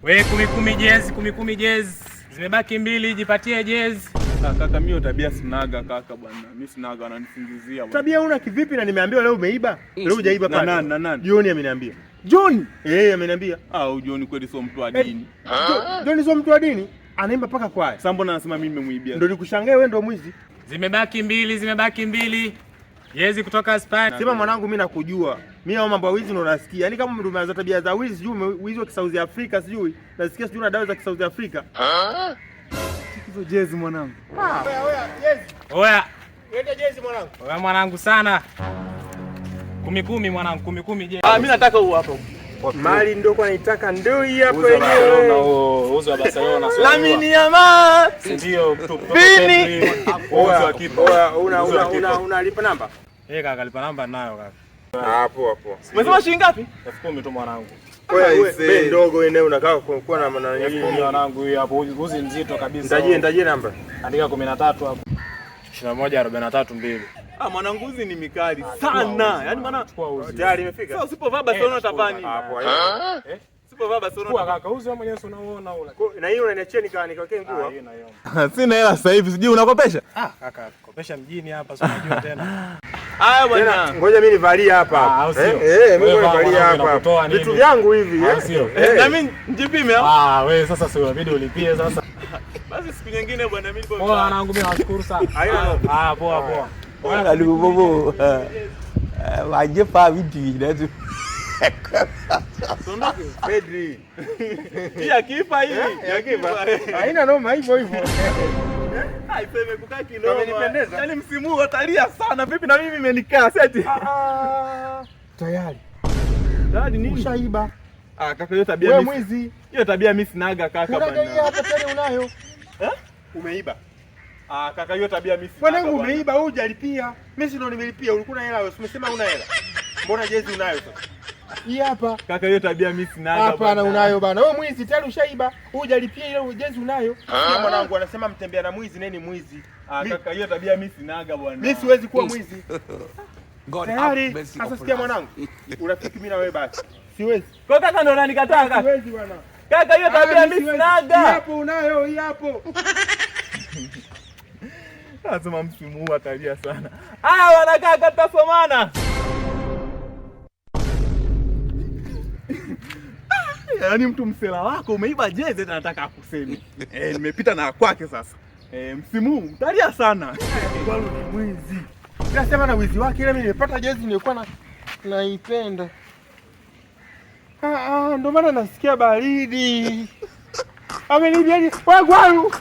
We 10 jezi, 10 jezi. Zimebaki 2, jipatie jezi. Kaka mimi tabia sinaga kaka bwana. Mimi sinaga ananisingizia bwana. Tabia una kivipi na nimeambiwa leo umeiba? Leo hujaiba pale. Na nani? John ameniambia. John? Ameniambia. John kweli sio mtu wa dini. John sio mtu wa dini? Anaimba paka kwaya. Sasa mbona anasema mimi nimemuibia? Ndio nikushangae wewe ndio mwizi. Zimebaki 2. Jezi kutoka Hispania. Sema mwanangu mimi nakujua. Mimi au mambo ya wizi ndo nasikia. Yaani kama umeanza tabia za wizi, sijui wizi wa South Africa sijui. Nasikia sijui na dawa za South Africa. Hizo jezi mwanangu. Oya, jezi. Oya. Leta jezi mwanangu. Oya mwanangu sana. 10 mwanangu, 10 jezi. Mimi nataka huu hapa. Mali ndio kwa nitaka ndio hii hapa yenyewe. Uzo wa Barcelona. Lamine Yamal. Ndio Vini. Unalipa namba? Kaka lipa namba nayo kaka. Hapo. Umesema shilingi ngapi? 10,000 tu mwanangu. Wewe ndogo eneo unakaa kuwa na nini mwanangu hii hapo uzi nzito kabisa. Nitajie namba. Andika 13 hapo. 21 43 2. Mwanangu uzi ni mikali sana. Yaani maana tayari imefika. Sasa usipovaa Barcelona utapani. Hapo. Usipovaa Barcelona kaka uzi wewe mwenyewe unaona ule. Na hiyo unaniachia nikawekee nguo. Sina hela sasa hivi, sijui unakopesha? Kaka kopesha mjini hapa sio unajua tena. Haya bwana. Ngoja mimi nivalie hapa. Mimi nivalie hapa. Vitu vyangu hivi na mimi njipime hapo. Wewe sasa sio inabidi ulipie sasa. Basi siku nyingine bwana mimi niko. Poa wanangu mimi nashukuru sana. Poa. Kalibu bobo. Waje pa vidi ndio. Sondoke Pedri. Ya kipa hii. Ya kipa. Haina noma hivyo. Haiseme kukaa kinoma. Yaani msimu huu utalia sana. Vipi na mimi imenikaa seti. Tayari nini? Ushaiba. Kaka hiyo tabia wewe mwizi. Hiyo tabia mimi sinaga kaka bwana. Unaga hapa tena unayo. Umeiba. Kaka hiyo tabia mimi sinaga. Mwanangu umeiba wewe hujalipia. Mimi sio nimelipia, ulikuwa na hela wewe. Umesema una hela. Mbona jezi unayo sasa? Hii hapa. Kaka hiyo tabia mimi sinaga. Hapana unayo bana. Wewe mwizi tayari ushaiba. Hujalipia ile jezi unayo. Sio mwanangu anasema mtembea na mwizi nani mwizi. Kaka hiyo tabia mimi sinaga bwana. Mimi siwezi kuwa mwizi. Tayari. Sasa sikia mwanangu. Urafiki mimi na wewe basi. Siwezi. Kwa kaka ndo unanikataa kaka. Siwezi bwana. Kaka hiyo tabia mimi sinaga. Hapo unayo hii hapo. Lazima msimu huu atalia sana. Wana kaka tutasomana. Yaani mtu msela wako umeiba jezi na nataka akuseme. Nimepita na kwake sasa. Msimu huu utalia sana. Bwana ni mwizi. Nasema na wizi wake ile mimi nimepata jezi nilikuwa naipenda. Ndio maana nasikia baridi. Amenibia wewe gwaru.